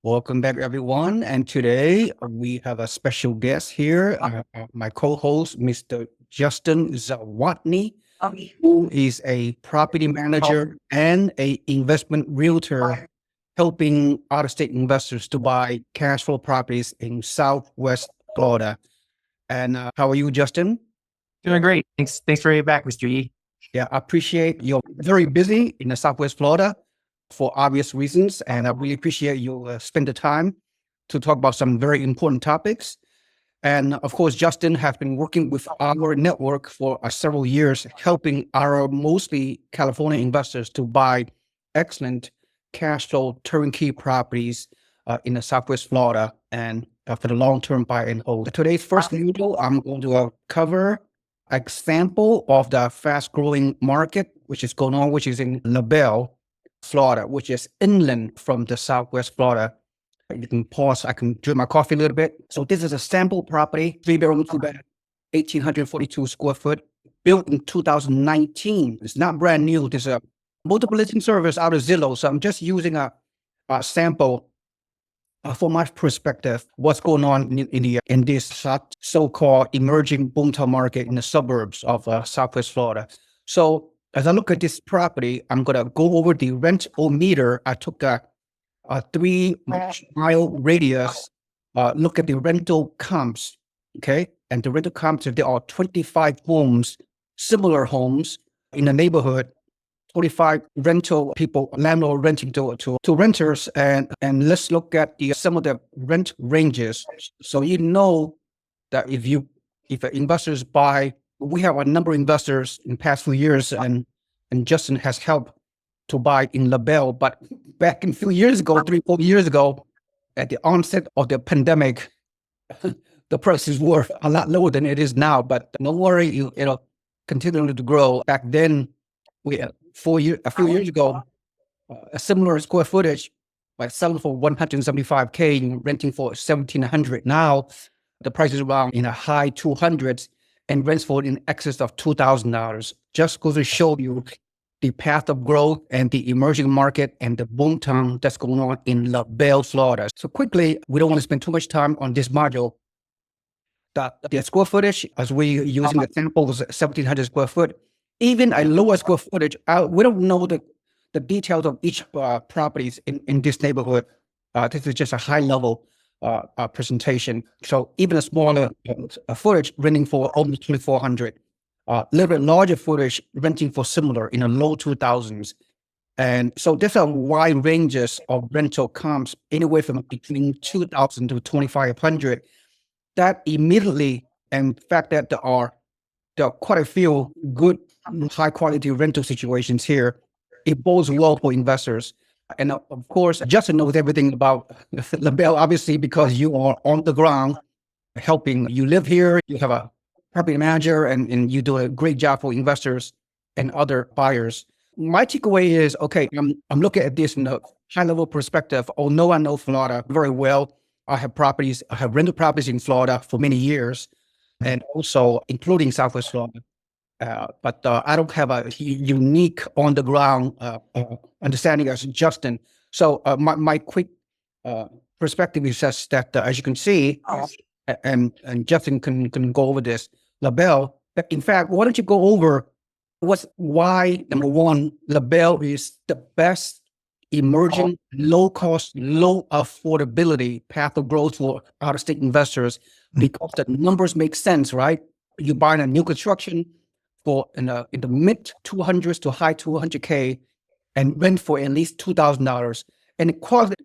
Welcome back, everyone. And today we have a special guest here, my co-host, Mr. Justin Zawodny, who is a property manager and a investment realtor, helping out-of-state investors to buy cash flow properties in Southwest Florida. And how are you, Justin? Doing great. Thanks for being back, Mr. Yee. Yeah, I appreciate you're very busy in the Southwest Florida for obvious reasons, and I really appreciate you spend the time to talk about some very important topics. And of course, Justin has been working with our network for several years, helping our mostly California investors to buy excellent cash flow turnkey properties in the Southwest Florida and for the long-term buy and hold. Today's first video, I'm going to cover example of the fast-growing market, which is going on, which is in LaBelle, Florida, which is inland from the Southwest Florida. You can pause. I can drink my coffee a little bit. So this is a sample property, 3-bedroom, 2-bed, 1,842 square foot, built in 2019. It's not brand new. There's a multiple listing service out of Zillow. So I'm just using a sample from my perspective, what's going on in this so-called emerging boomtown market in the suburbs of Southwest Florida. So as I look at this property, I'm going to go over the rent-o-meter. I took a 3-mile radius, look at the rental comps, okay? And the rental comps, there are 25 homes, similar homes in the neighborhood, 25 rental people, landlord renting to renters, and let's look at some of the rent ranges. So you know that if investors buy, we have a number of investors in the past few years, and Justin has helped to buy in LaBelle. But back in a few years ago, 3-4 years ago, at the onset of the pandemic, the prices were a lot lower than it is now. But don't worry, it'll continue to grow. Back then, a few years ago, a similar square footage, like selling for $175K and renting for $1,700. Now, the price is around in the high 200s and rents for in excess of $2,000. Just goes to show you the path of growth and the emerging market and the boomtown that's going on in LaBelle, Florida. So quickly, we don't want to spend too much time on this module. The square footage, as we using the sample, was 1,700 square foot. Even a lower square footage, we don't know the details of each properties in this neighborhood. This is just a high level presentation. So even a smaller footage renting for almost 2,400. A little bit larger footage renting for similar in the low 2,000s. And so there's a wide ranges of rental comps, anywhere from between 2,000 to 2,500. That immediately, and the fact that there are quite a few good, high quality rental situations here, it bodes well for investors. And of course, Justin knows everything about LaBelle, obviously, because you are on the ground helping. You live here, you have a property manager, and you do a great job for investors and other buyers. My takeaway is, okay, I'm looking at this in a high level perspective. Although I know Florida very well, I have rental properties in Florida for many years, and also including Southwest Florida. But I don't have a unique on the ground understanding as Justin. So my quick perspective is just that, as you can see, and Justin can go over this, LaBelle. In fact, why don't you go over why, number one, LaBelle is the best emerging, low cost, low affordability path of growth for out-of-state investors, because the numbers make sense, right? You buy a new construction for in the mid 200s to high 200K and rent for at least $2,000. And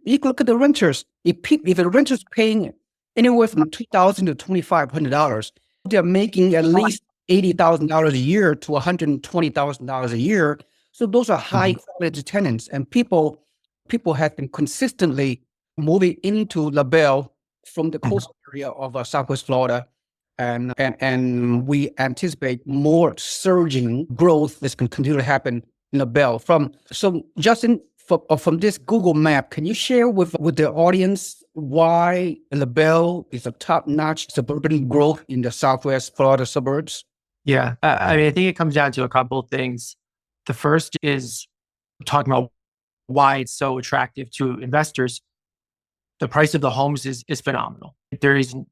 you can look at the renters. If the renters paying anywhere from $2,000 to $2,500, they're making at least $80,000 a year to $120,000 a year. So those are high quality tenants, and people have been consistently moving into LaBelle from the coastal area of Southwest Florida, and we anticipate more surging growth that's going to continue to happen in LaBelle. So Justin, from this Google map, can you share with the audience why LaBelle is a top-notch suburban growth in the Southwest Florida suburbs? Yeah, I mean, I think it comes down to a couple of things. The first is talking about why it's so attractive to investors. The price of the homes is phenomenal. There isn't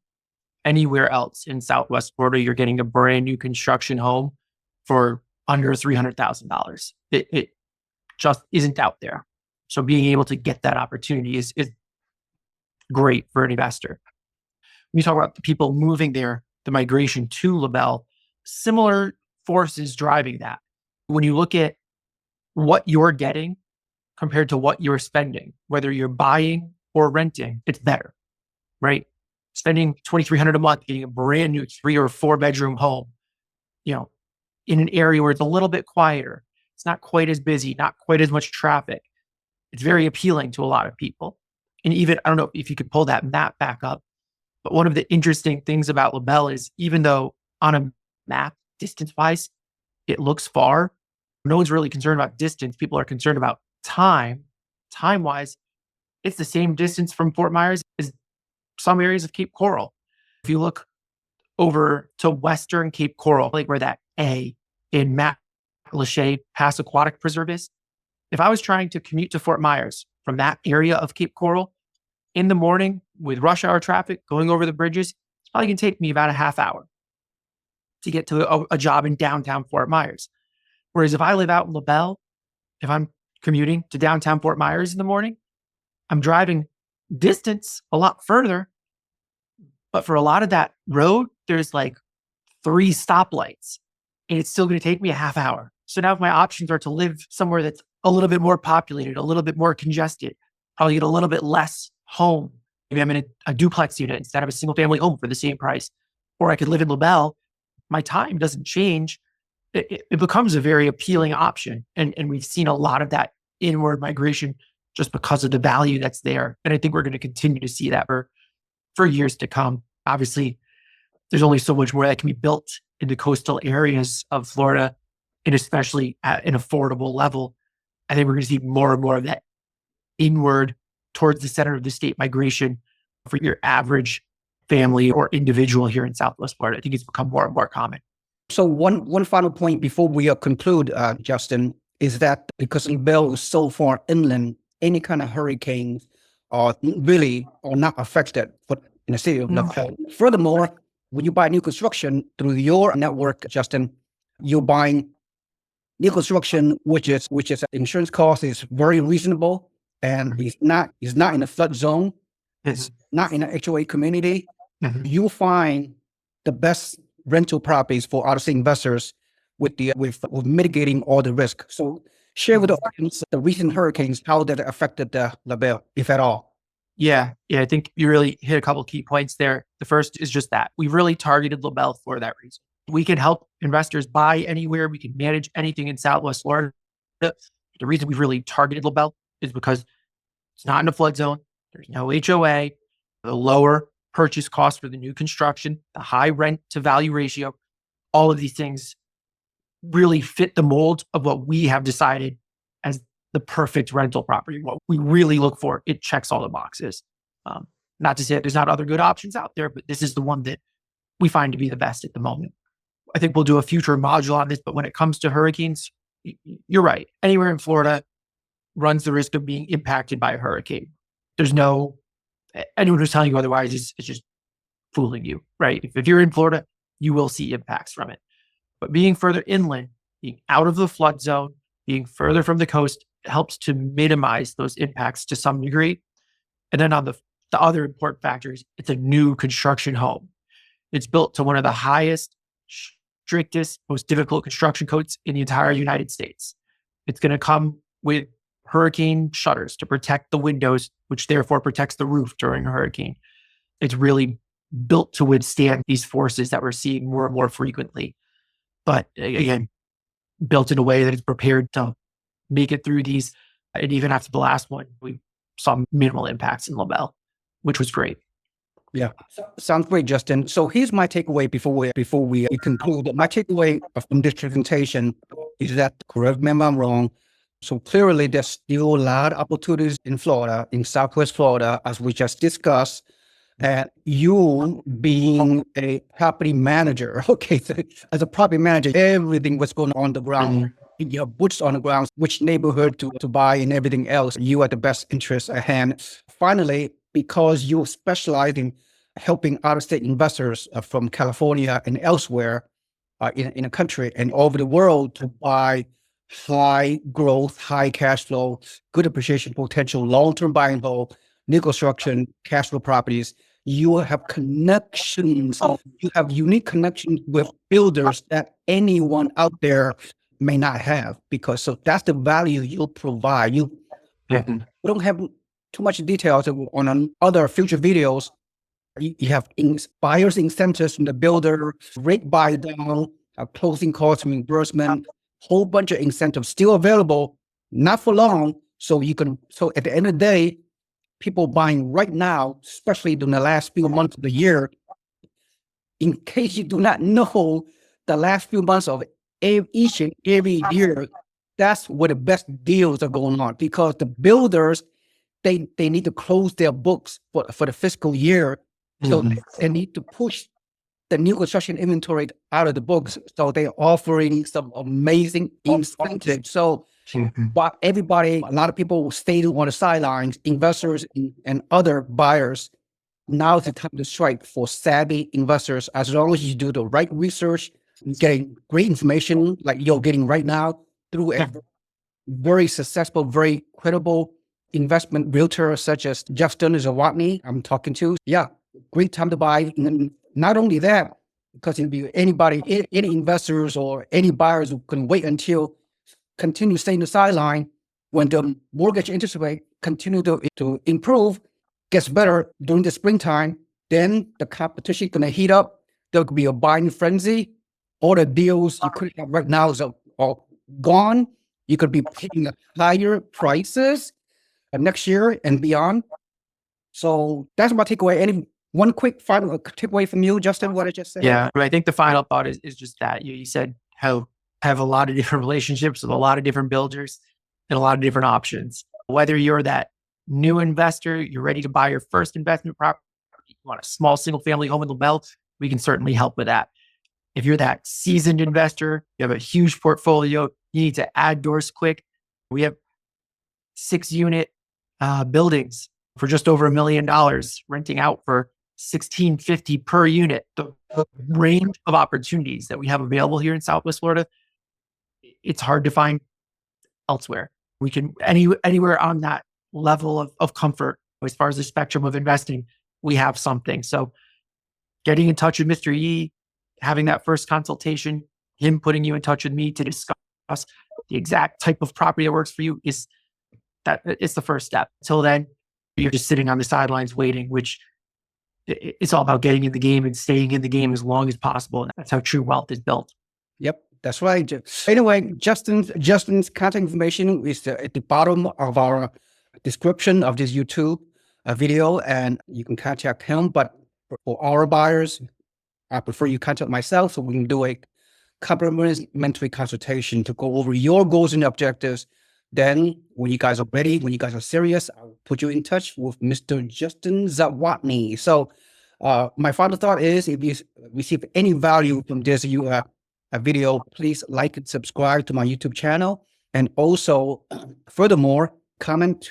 anywhere else in Southwest Florida you're getting a brand new construction home for under $300,000. It just isn't out there. So being able to get that opportunity is great for an investor. When you talk about the people moving there, the migration to LaBelle, similar forces driving that. When you look at what you're getting compared to what you're spending, whether you're buying or renting, it's better, right? Spending $2,300 a month, getting a brand new 3 or 4 bedroom home, in an area where it's a little bit quieter. It's not quite as busy, not quite as much traffic. It's very appealing to a lot of people. And even, I don't know if you could pull that map back up, but one of the interesting things about LaBelle is even though on a map, distance-wise, it looks far, no one's really concerned about distance. People are concerned about time. Time-wise, it's the same distance from Fort Myers as some areas of Cape Coral. If you look over to Western Cape Coral, like where that A in Matlacha Pass Aquatic Preserve is, if I was trying to commute to Fort Myers from that area of Cape Coral in the morning with rush hour traffic going over the bridges, it's probably going to take me about a half hour to get to a job in downtown Fort Myers. Whereas if I live out in LaBelle, if I'm commuting to downtown Fort Myers in the morning, I'm driving distance a lot further. But for a lot of that road, there's like 3 stoplights and it's still going to take me a half hour. So now if my options are to live somewhere that's a little bit more populated, a little bit more congested, probably get a little bit less home. Maybe I'm in a duplex unit instead of a single family home for the same price. Or I could live in LaBelle. My time doesn't change. It becomes a very appealing option. And we've seen a lot of that inward migration just because of the value that's there. And I think we're going to continue to see that for years to come. Obviously, there's only so much more that can be built in the coastal areas of Florida, and especially at an affordable level. I think we're going to see more and more of that inward towards the center of the state migration for your average family or individual here in Southwest Florida. I think it's become more and more common. So one final point before we conclude, Justin, is that because LaBelle is so far inland, any kind of hurricanes are not affected in the city of LaBelle. Furthermore, when you buy new construction through your network, Justin, you're buying new construction, which is insurance cost is very reasonable, and he's not in a flood zone. It's not in an HOA community. Mm-hmm. You find the best rental properties for out-of-state investors with mitigating all the risk. So share with the audience the recent hurricanes, how that affected LaBelle, if at all. Yeah, I think you really hit a couple key points there. The first is just that we've really targeted LaBelle for that reason. We can help investors buy anywhere. We can manage anything in Southwest Florida. The reason we've really targeted LaBelle is because it's not in a flood zone. There's no HOA, the lower purchase cost for the new construction, the high rent to value ratio. All of these things really fit the mold of what we have decided as the perfect rental property. What we really look for, it checks all the boxes. Not to say that there's not other good options out there, but this is the one that we find to be the best at the moment. I think we'll do a future module on this, but when it comes to hurricanes, you're right. Anywhere in Florida runs the risk of being impacted by a hurricane. There's no, anyone who's telling you otherwise is just fooling you, right? If you're in Florida, you will see impacts from it. But being further inland, being out of the flood zone, being further from the coast, helps to minimize those impacts to some degree. And then on the other important factors, it's a new construction home. It's built to one of the highest, strictest, most difficult construction codes in the entire United States. It's going to come with hurricane shutters to protect the windows, which therefore protects the roof during a hurricane. It's really built to withstand these forces that we're seeing more and more frequently. But again, built in a way that is prepared to make it through these. And even after the last one, we saw minimal impacts in LaBelle, which was great. Yeah, sounds great, Justin. So here's my takeaway before we conclude. My takeaway from this presentation is that, correct me if I'm wrong, so clearly there's still a lot of opportunities in Florida, in Southwest Florida, as we just discussed. And you being a property manager, okay, so as a property manager, everything was going on the ground. Your boots on the ground, which neighborhood to buy and everything else, you are the best interest at hand. Finally, because you specialize in helping out-of-state investors from California and elsewhere in the country and over the world to buy high growth, high cash flow, good appreciation potential, long-term buy and hold, new construction, cash flow properties. You have connections. You have unique connections with builders that anyone out there may not have, because so that's the value you'll provide. You we don't have too much details on other future videos. You have buyers incentives from the builder, rate buy down, closing cost reimbursement, whole bunch of incentives still available, not for long. So at the end of the day, people buying right now, especially during the last few months of the year, in case you do not know, the last few months of each and every year, that's where the best deals are going on, because the builders, they need to close their books for the fiscal year. So they need to push the new construction inventory out of the books. So they're offering some amazing incentives. So but everybody, a lot of people stay on the sidelines, investors and other buyers. Now is the time to strike for savvy investors. As long as you do the right research, getting great information like you're getting right now through a very successful, very credible investment realtor such as Justin Zawodny I'm talking to. Yeah, great time to buy. And not only that, because it'll be any investors or any buyers who can wait until continue staying the sideline when the mortgage interest rate continue to improve, gets better during the springtime, then the competition going to heat up. There could be a buying frenzy. All the deals you could have right now are all gone. You could be paying higher prices next year and beyond. So that's my takeaway. Any one quick final takeaway from you, Justin, what I just said? Yeah, I think the final thought is just that you said how have a lot of different relationships with a lot of different builders and a lot of different options. Whether you're that new investor, you're ready to buy your first investment property, you want a small single family home in the belt, we can certainly help with that. If you're that seasoned investor, you have a huge portfolio, you need to add doors quick. We have 6-unit buildings for just over $1 million, renting out for $1,650 per unit. The range of opportunities that we have available here in Southwest Florida, it's hard to find elsewhere. We can anywhere on that level of comfort as far as the spectrum of investing, we have something. So getting in touch with Mr. Yee, having that first consultation, him putting you in touch with me to discuss the exact type of property that works for you it's the first step. Until then, you're just sitting on the sidelines waiting, which it's all about getting in the game and staying in the game as long as possible. And that's how true wealth is built. Yep, that's right. Anyway, Justin's contact information is at the bottom of our description of this YouTube video, and you can contact him. But for our buyers, I prefer you contact myself so we can do a complimentary consultation to go over your goals and objectives. Then when you guys are ready, when you guys are serious, I'll put you in touch with Mr. Justin Zawodny. So my final thought is, if you receive any value from this video, please like and subscribe to my YouTube channel. And also, furthermore,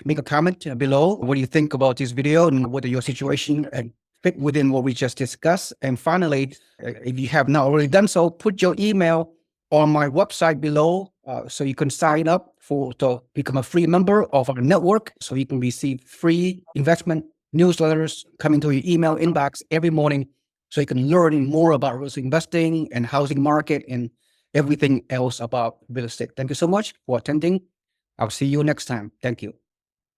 make a comment below what you think about this video and whether your situation fit within what we just discussed. And finally, if you have not already done so, put your email on my website below so you can sign up to become a free member of our network, so you can receive free investment newsletters coming to your email inbox every morning, so you can learn more about real estate investing and housing market and everything else about real estate. Thank you so much for attending. I'll see you next time. Thank you.